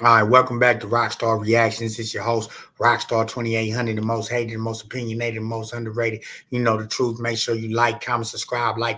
All right, welcome back to Rockstar Reactions. It's your host, Rocstar 2800, the most hated, the most opinionated, the most underrated. You know the truth. Make sure you like, comment, subscribe right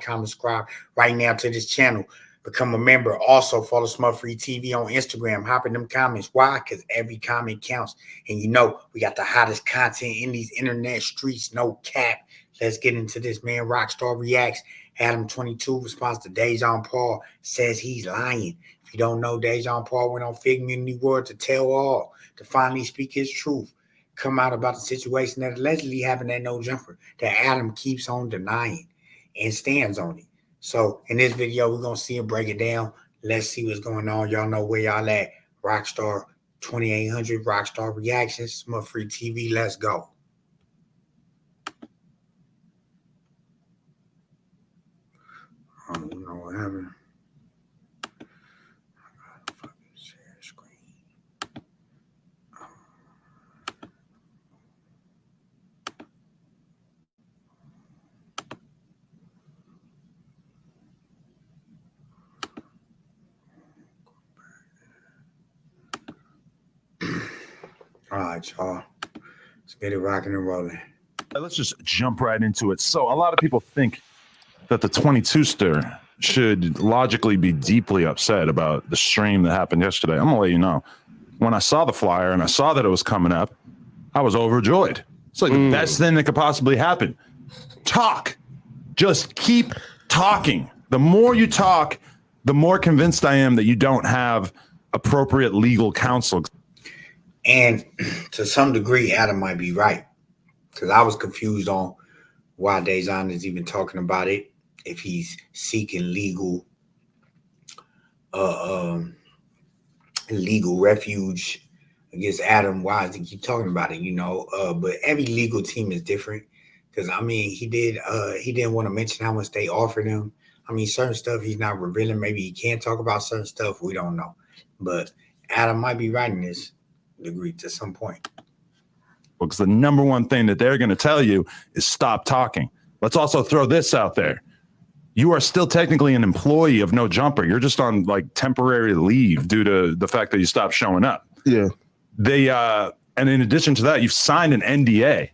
now to this channel. Become a member. Also, follow Smutfree TV on Instagram. Hop in them comments. Why? Because every comment counts. And you know, we got the hottest content in these internet streets. No cap. Let's get into this, man. Rockstar Reacts. ADAM22 responds to Dejon Paul. Says he's lying. If you don't know, Dejon Paul went on Figment World to tell all, to finally speak his truth. Come out about the situation that allegedly happened at No Jumper that Adam keeps on denying and stands on it. So in this video, we're going to see him break it down. Let's see what's going on. Y'all know where y'all at. Rockstar 2800, Rockstar Reactions, Smutfree TV. Let's go. I don't know what happened. I gotta fucking share screen. All right, y'all. Let's get it rocking and rolling. Let's just jump right into it. So a lot of people think that the 22ster should logically be deeply upset about the stream that happened yesterday. I'm gonna let you know. When I saw the flyer and I saw that it was coming up, I was overjoyed. It's like the best thing that could possibly happen. Talk. Just keep talking. The more you talk, the more convinced I am that you don't have appropriate legal counsel. And to some degree, Adam might be right, because I was confused on why Dejon is even talking about it. If he's seeking legal refuge against Adam, why does he keep talking about it? You know, but every legal team is different. Because I mean, he didn't want to mention how much they offered him. I mean, certain stuff he's not revealing. Maybe he can't talk about certain stuff. We don't know. But Adam might be right in this degree to some point. Because the number one thing that they're going to tell you is stop talking. Let's also throw this out there. You are still technically an employee of No Jumper. You're just on like temporary leave due to the fact that you stopped showing up. Yeah. They and in addition to that, you've signed an NDA.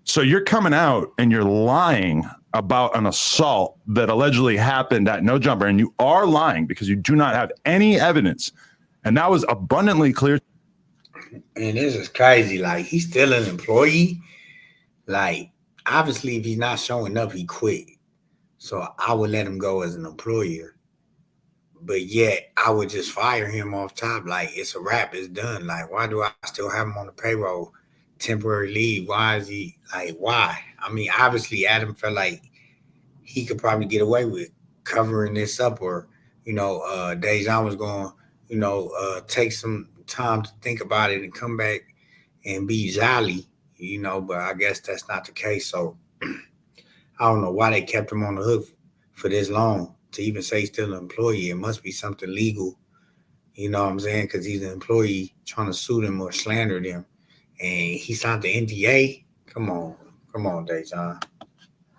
So you're coming out and you're lying about an assault that allegedly happened at No Jumper, and you are lying because you do not have any evidence. And that was abundantly clear. And this is crazy. Like, he's still an employee. Like, obviously, if he's not showing up, he quit. So I would let him go as an employer. But yet, I would just fire him off top. Like, it's a wrap. It's done. Like, why do I still have him on the payroll? Temporary leave. Why is he, like, why? I mean, obviously, Adam felt like he could probably get away with covering this up, or, you know, Dejon was going, you know, take some time to think about it and come back and be jolly, you know, but I guess that's not the case. So I don't know why they kept him on the hook for this long to even say he's still an employee. It must be something legal, you know what I'm saying? Because he's an employee trying to sue them or slander them. And he signed the NDA. Come on, Dejon.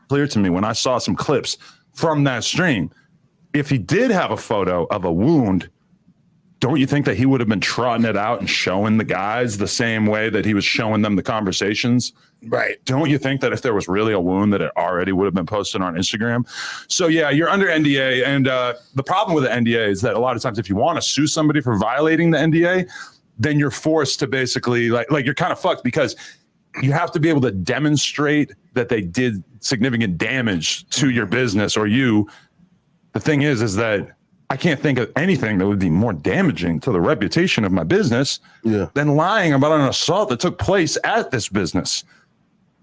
Clear to me when I saw some clips from that stream. If he did have a photo of a wound, don't you think that he would have been trotting it out and showing the guys the same way that he was showing them the conversations? Right. Don't you think that if there was really a wound that it already would have been posted on Instagram? So yeah, you're under NDA. And the problem with the NDA is that a lot of times if you want to sue somebody for violating the NDA, then you're forced to basically like you're kind of fucked, because you have to be able to demonstrate that they did significant damage to your business or you. The thing is that I can't think of anything that would be more damaging to the reputation of my business than lying about an assault that took place at this business.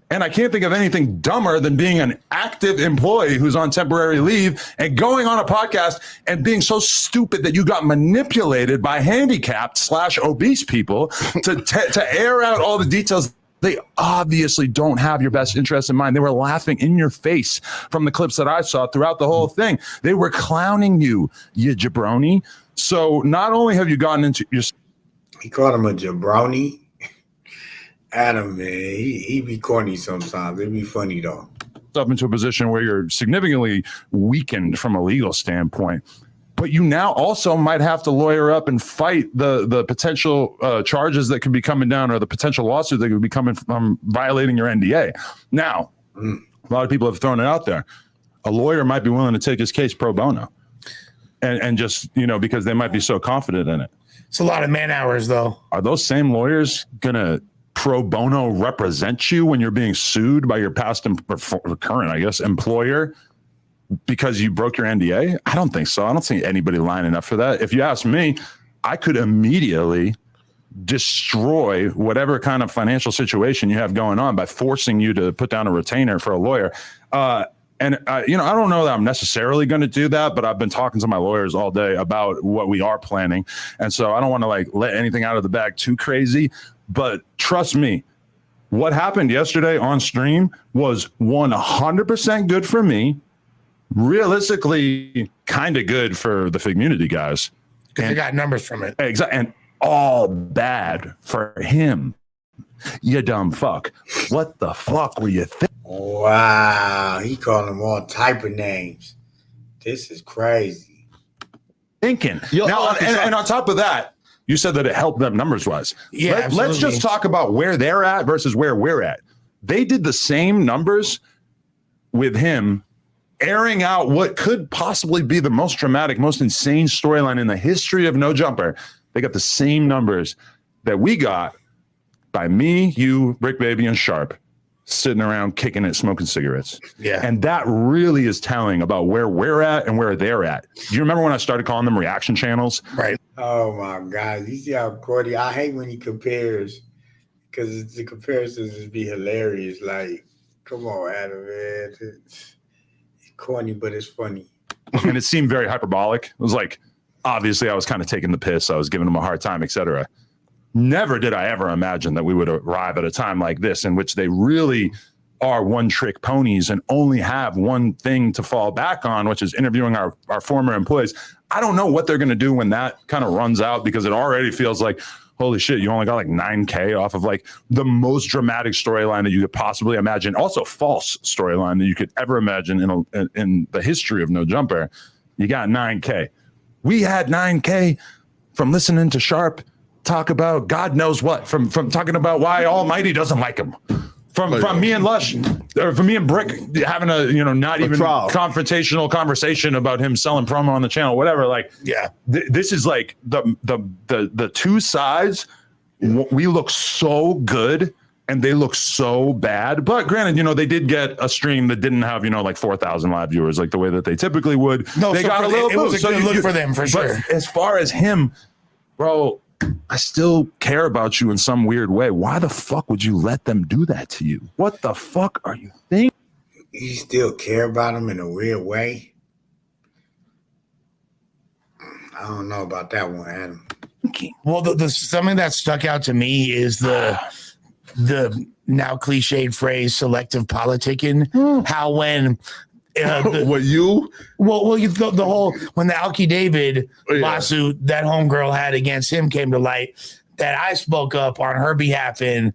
And I can't think of anything dumber than being an active employee who's on temporary leave and going on a podcast and being so stupid that you got manipulated by handicapped/obese people to air out all the details. They obviously don't have your best interest in mind. They were laughing in your face from the clips that I saw throughout the whole thing. They were clowning you jabroni. So not only have you gotten into your... He called him a jabroni. Adam, man, he be corny sometimes. It be funny, though. Up into a position where you're significantly weakened from a legal standpoint. but you now also might have to lawyer up and fight the potential charges that could be coming down, or the potential lawsuit that could be coming from violating your NDA. Now, a lot of people have thrown it out there. A lawyer might be willing to take his case pro bono, and just, because they might be so confident in it. It's a lot of man hours, though. Are those same lawyers gonna pro bono represent you when you're being sued by your past or current, I guess, employer because you broke your NDA? I don't think so. I don't see anybody lining up for that. If you ask me, I could immediately destroy whatever kind of financial situation you have going on by forcing you to put down a retainer for a lawyer. And I don't know that I'm necessarily going to do that, but I've been talking to my lawyers all day about what we are planning. And so I don't want to let anything out of the bag too crazy, but trust me, what happened yesterday on stream was 100% good for me. Realistically, kind of good for the Figmunity guys. Because they got numbers from it. Exactly. And all bad for him. You dumb fuck. What the fuck were you thinking? Wow. He called them all type of names. This is crazy. Now, and on top of that, you said that it helped them numbers-wise. Yeah, let's just talk about where they're at versus where we're at. They did the same numbers with him airing out what could possibly be the most dramatic, most insane storyline in the history of No Jumper. They got the same numbers that we got by me, you, Brick Baby, and Sharp sitting around kicking it, smoking cigarettes. Yeah. And that really is telling about where we're at and where they're at. Do you remember when I started calling them reaction channels? Right. Oh, my God. You see how corny? I hate when he compares, because the comparisons would be hilarious. Like, come on, Adam, man. It's corny, but it's funny. And it seemed very hyperbolic. It was like, obviously, I was kind of taking the piss. I was giving them a hard time, etc. Never did I ever imagine that we would arrive at a time like this in which they really are one-trick ponies and only have one thing to fall back on, which is interviewing our former employees. I don't know what they're going to do when that kind of runs out, because it already feels like, holy shit, you only got like 9K off of like the most dramatic storyline that you could possibly imagine. Also false storyline that you could ever imagine in the history of No Jumper. You got 9K. We had 9K from listening to Sharp talk about God knows what, from talking about why Almighty doesn't like him, from me and Lush, or from me and Brick having a not even confrontational conversation about him selling promo on the channel, whatever. Like, yeah, this is like the two sides. We look so good and they look so bad. But granted, they did get a stream that didn't have like 4,000 live viewers like the way that they typically would. No, they got a little boost. It was a good look for them for sure. As far as him, bro, I still care about you in some weird way. Why the fuck would you let them do that to you? What the fuck are you thinking? You still care about him in a weird way? I don't know about that one, Adam. Well, the something that stuck out to me is the now cliched phrase selective politicking. How when the whole when the Alki David lawsuit that homegirl had against him came to light, that I spoke up on her behalf, and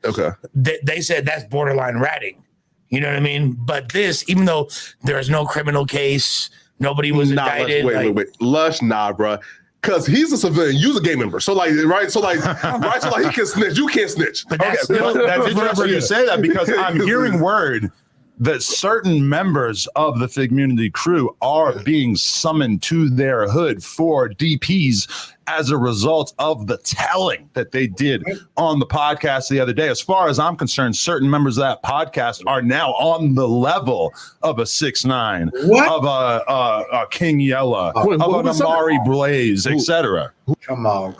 they said that's borderline ratting. You know what I mean? But this, even though there is no criminal case, nobody was indicted. Wait. Lush, nah, bro. Because he's a civilian, you're a gang member. So like he can snitch, you can't snitch. But that's interesting you say that, because I'm hearing word that certain members of the Figmunity crew are being summoned to their hood for DPs as a result of the telling that they did on the podcast the other day. As far as I'm concerned, certain members of that podcast are now on the level of a 6ix9ine, of a King Yella, of an Amari Blaze, etc. Come on,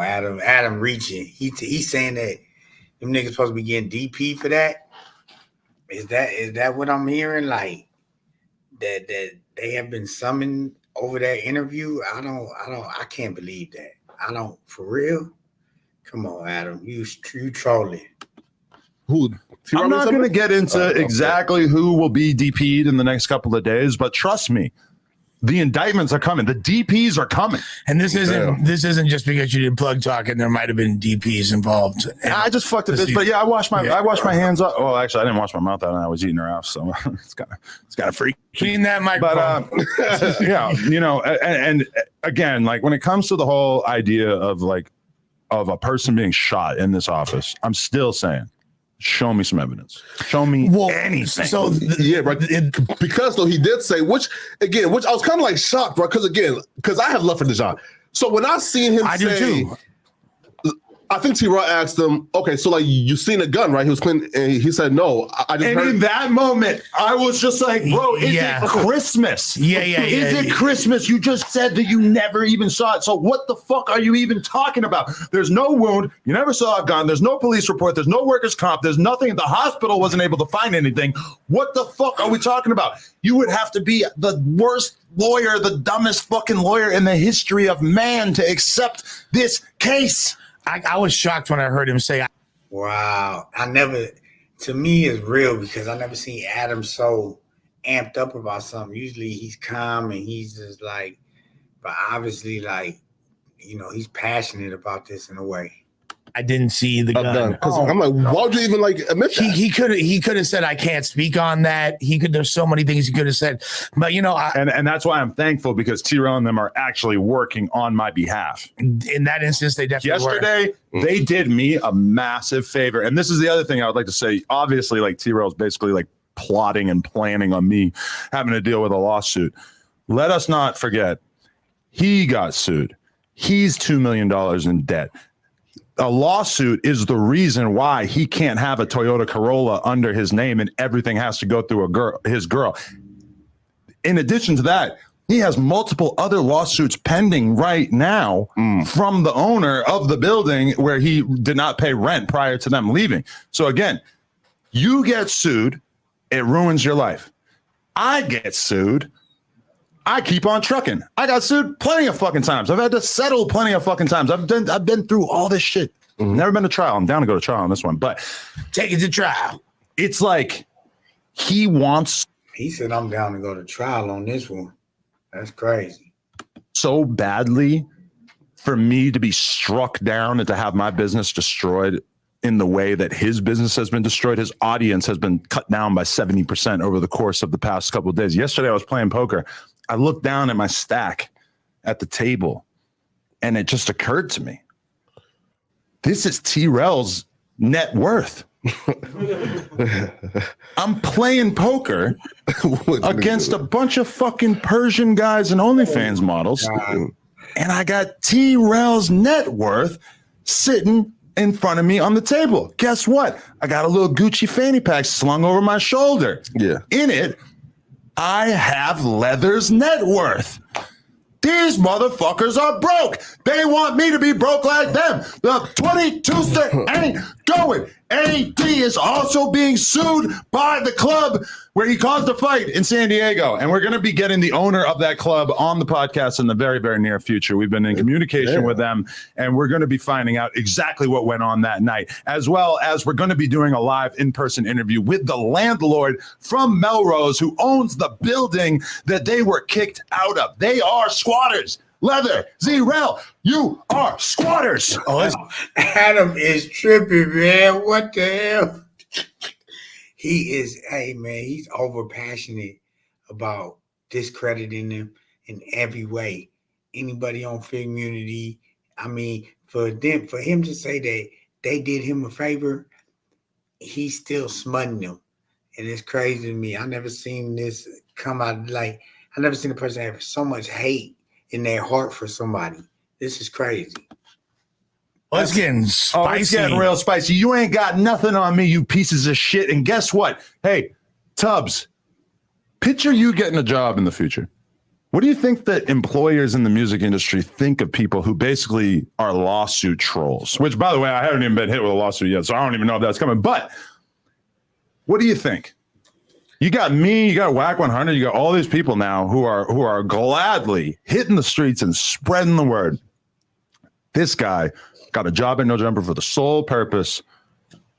Adam. Adam reaching. He's saying that them niggas supposed to be getting DP for that. Is that what I'm hearing? Like that they have been summoned over that interview? I can't believe that. I don't, for real. Come on, Adam. You trolling. Who? I'm not going to get into exactly who will be DP'd in the next couple of days, but trust me, The indictments are coming. The DPs are coming. And this isn't just because you did plug talk and there might have been DPs involved. I just fucked a bitch, but yeah, I washed my hands up. Well, actually, I didn't wash my mouth out, and I was eating her out, so it's kind of freaky. Clean that microphone. But yeah, and again, like when it comes to the whole idea of a person being shot in this office, I'm still saying, show me some evidence. Show me anything. So yeah, right. Because though he did say, which I was kind of like shocked, right? Because I have love for Dejon. So when I seen him do too. I think T-Raw asked him, okay, so like you seen a gun, right? He was clean, and he said, no. In that moment, I was just like, bro, is it Christmas? Yeah. Is it Christmas? You just said that you never even saw it. So what the fuck are you even talking about? There's no wound. You never saw a gun. There's no police report. There's no workers' comp. There's nothing. The hospital wasn't able to find anything. What the fuck are we talking about? You would have to be the worst lawyer, the dumbest fucking lawyer in the history of man to accept this case. I was shocked when I heard him say, wow. To me, it's real because I never seen Adam so amped up about something. Usually he's calm and he's just like, but obviously like, he's passionate about this in a way. I didn't see the gun. Because I'm like, why would you even like admit that? He could have said, I can't speak on that. There's so many things he could have said, but and that's why I'm thankful because T-Raw and them are actually working on my behalf. In that instance, they definitely yesterday they did me a massive favor, and this is the other thing I would like to say. Obviously, like T-Raw is basically like plotting and planning on me having to deal with a lawsuit. Let us not forget, he got sued. He's $2 million in debt. A lawsuit is the reason why he can't have a Toyota Corolla under his name and everything has to go through his girl. In addition to that, he has multiple other lawsuits pending right now from the owner of the building where he did not pay rent prior to them leaving. So again, you get sued, it ruins your life. I get sued, I keep on trucking. I got sued plenty of fucking times. I've had to settle plenty of fucking times. I've been through all this shit. Never been to trial. I'm down to go to trial on this one, but take it to trial. It's like he wants. He said, I'm down to go to trial on this one. That's crazy. So badly for me to be struck down and to have my business destroyed in the way that his business has been destroyed. His audience has been cut down by 70% over the course of the past couple of days. Yesterday, I was playing poker. I looked down at my stack at the table, and it just occurred to me, this is T-Rel's net worth. I'm playing poker against a bunch of fucking Persian guys and OnlyFans models, and I got T-Rel's net worth sitting in front of me on the table. Guess what? I got a little Gucci fanny pack slung over my shoulder. Yeah. In it, I have Leather's net worth. These motherfuckers are broke. They want me to be broke like them. The 22ster ain't going. AD is also being sued by the club where he caused a fight in San Diego. And we're going to be getting the owner of that club on the podcast in the very, very near future. We've been in communication with them, and we're going to be finding out exactly what went on that night, as well as we're going to be doing a live in-person interview with the landlord from Melrose who owns the building that they were kicked out of. They are squatters. Leather, Z-Rel, you are squatters. Oh, Adam is tripping, man. What the hell? He's over passionate about discrediting them in every way. Anybody on Figmunity, for him to say that they did him a favor, he's still smutting them. And it's crazy to me. I never seen this come out I never seen a person have so much hate in their heart for somebody. This is crazy. Oh, it's getting spicy. It's getting real spicy. You ain't got nothing on me, you pieces of shit. And guess what? Hey, Tubbs, picture you getting a job in the future. What do you think that employers in the music industry think of people who basically are lawsuit trolls? Which, by the way, I haven't even been hit with a lawsuit yet, so I don't even know if that's coming. But what do you think? You got me, you got Whack 100, you got all these people now who are gladly hitting the streets and spreading the word. This guy got a job at No Jumper for the sole purpose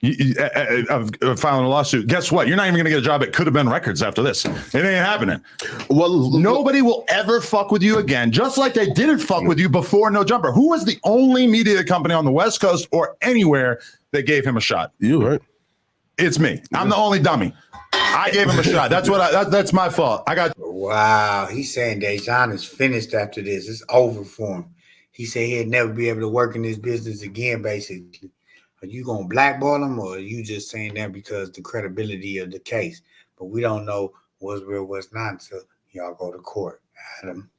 of filing a lawsuit. Guess what? You're not even going to get a job at Could Have Been Records after this. It ain't happening. Well, nobody will ever fuck with you again, just like they didn't fuck with you before No Jumper. Who was the only media company on the West Coast or anywhere that gave him a shot? You, right? It's me. I'm the only dummy. I gave him a shot. That's what. That's my fault. I got. Wow. He's saying Dejon is finished after this. It's over for him. He said he'd never be able to work in this business again, basically. Are you going to blackball him, or are you just saying that because the credibility of the case? But we don't know what's real, what's not until y'all go to court. Adam.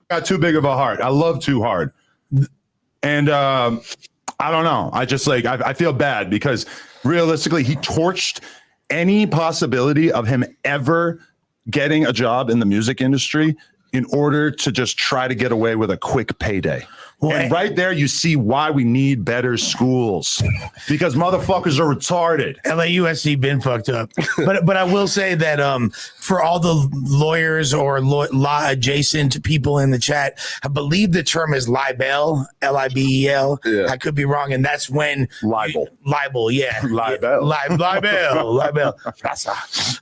Got too big of a heart. I love too hard. And I don't know. I just I feel bad because realistically, he torched any possibility of him ever getting a job in the music industry in order to just try to get away with a quick payday. Well, and right there, you see why we need better schools, because motherfuckers are retarded. LAUSC been fucked up, but I will say that for all the lawyers or law adjacent people in the chat, I believe the term is libel, Libel. Yeah. I could be wrong, and that's when libel, yeah, libel, libel.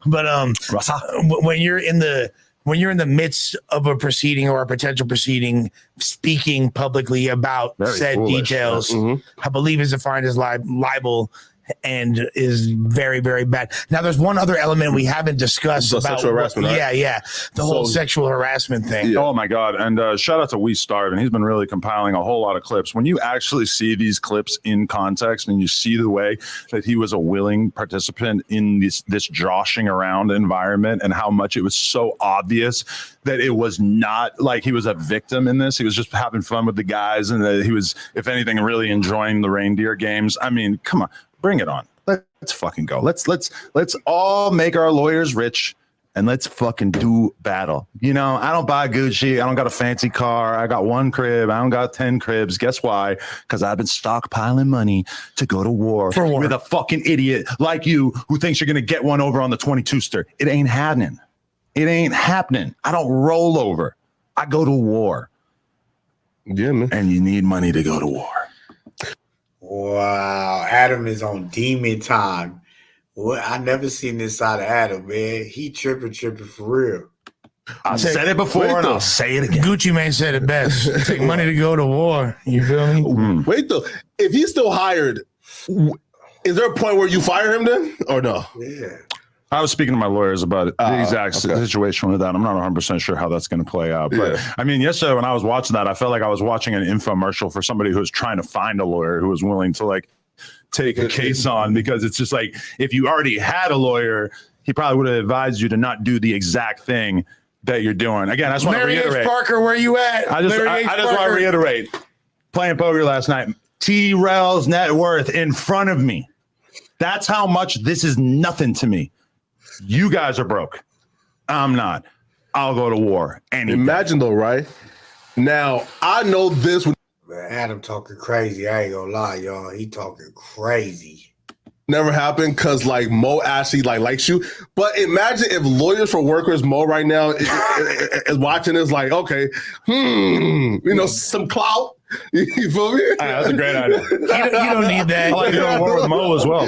But when you're in the midst of a proceeding or a potential proceeding, speaking publicly about said foolish details, I believe is defined as libel and is very, very bad. Now, there's one other element we haven't discussed about sexual harassment. Right? Yeah, the whole sexual harassment thing. Yeah. Oh my God! And shout out to We Starve, and he's been really compiling a whole lot of clips. When you actually see these clips in context, and you see the way that he was a willing participant in this joshing around environment, and how much it was so obvious that it was not like he was a victim in this. He was just having fun with the guys, and that he was, if anything, really enjoying the reindeer games. I mean, come on. Bring it on. Let's fucking go. Let's all make our lawyers rich and let's fucking do battle. You know, I don't buy Gucci. I don't got a fancy car. I got one crib. I don't got 10 cribs. Guess why? Because I've been stockpiling money to go to war with a fucking idiot like you who thinks you're going to get one over on the 22ster. It ain't happening. It ain't happening. I don't roll over. I go to war. Yeah, man. And you need money to go to war. Wow, Adam is on demon time. What? I never seen this side of Adam, man. He tripping for real. I said it before and I'll say it again. Gucci Mane said it best. Take money to go to war. You feel me? Wait though, if he's still hired, is there a point where you fire him then, or no? Yeah. I was speaking to my lawyers about it, the exact situation with that. I'm not 100% sure how that's going to play out. But I mean, yesterday when I was watching that, I felt like I was watching an infomercial for somebody who was trying to find a lawyer who was willing to take a case on, because it's just like, if you already had a lawyer, he probably would have advised you to not do the exact thing that you're doing. Again, I just want to reiterate. H. Parker, where you at? I just want to reiterate. Playing poker last night, T-Rel's net worth in front of me. That's how much this is nothing to me. You guys are broke. I'm not. I'll go to war. Imagine though, right? Now, I know this. Adam talking crazy. I ain't gonna lie, y'all. He talking crazy. Never happened because Mo actually likes you. But imagine if Lawyers for Workers Mo right now is watching this okay, some clout. You feel me? That's a great idea. You don't need that. I like to go to war with Mo as well.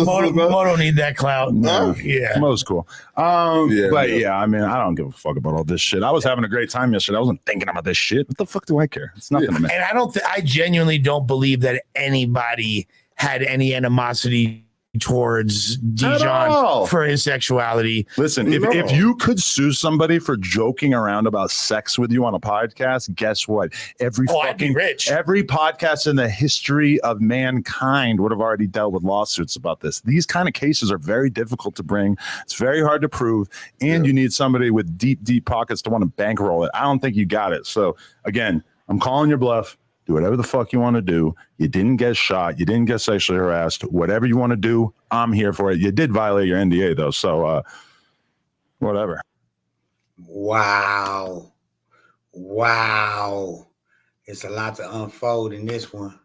Mo don't need that clout. No. Yeah. Mo's cool. I mean, I don't give a fuck about all this shit. I was having a great time yesterday. I wasn't thinking about this shit. What the fuck do I care? It's nothing to me. And I genuinely don't believe that anybody had any animosity towards Dejon for his sexuality. Listen, if you could sue somebody for joking around about sex with you on a podcast, guess what? I'd be rich. Every podcast in the history of mankind would have already dealt with lawsuits about this. These kind of cases are very difficult to bring. It's very hard to prove, and you need somebody with deep pockets to want to bankroll it. I don't think you got it. So again, I'm calling your bluff. Do whatever the fuck you want to do. You didn't get shot. You didn't get sexually harassed. Whatever you want to do, I'm here for it. You did violate your NDA, though. So, whatever. Wow. It's a lot to unfold in this one.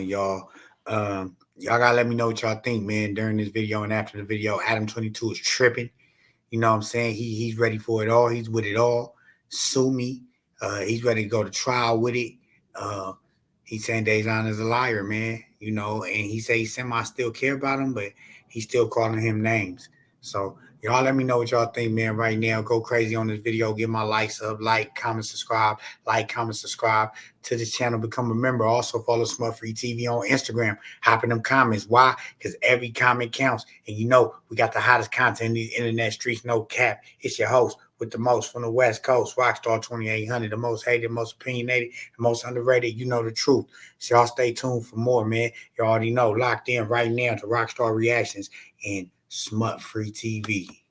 Y'all. Y'all got to let me know what y'all think, man, during this video and after the video. ADAM22 is tripping. You know what I'm saying? He's ready for it all. He's with it all. Sue me. He's ready to go to trial with it. He's saying Dejon is a liar, man. You know, and he say semi still care about him, but he's still calling him names. So y'all let me know what y'all think, man, right now. Go crazy on this video. Get my likes up. Like, comment, subscribe. Like, comment, subscribe to this channel. Become a member. Also follow Smutfree TV on Instagram. Hop in them comments. Why? Because every comment counts. And you know, we got the hottest content in these internet streets. No cap. It's your host with the most from the West Coast. Rocstar 2800. The most hated, most opinionated, the most underrated. You know the truth. So y'all stay tuned for more, man. You already know. Locked in right now to Rocstar Reactions and Smutfree TV.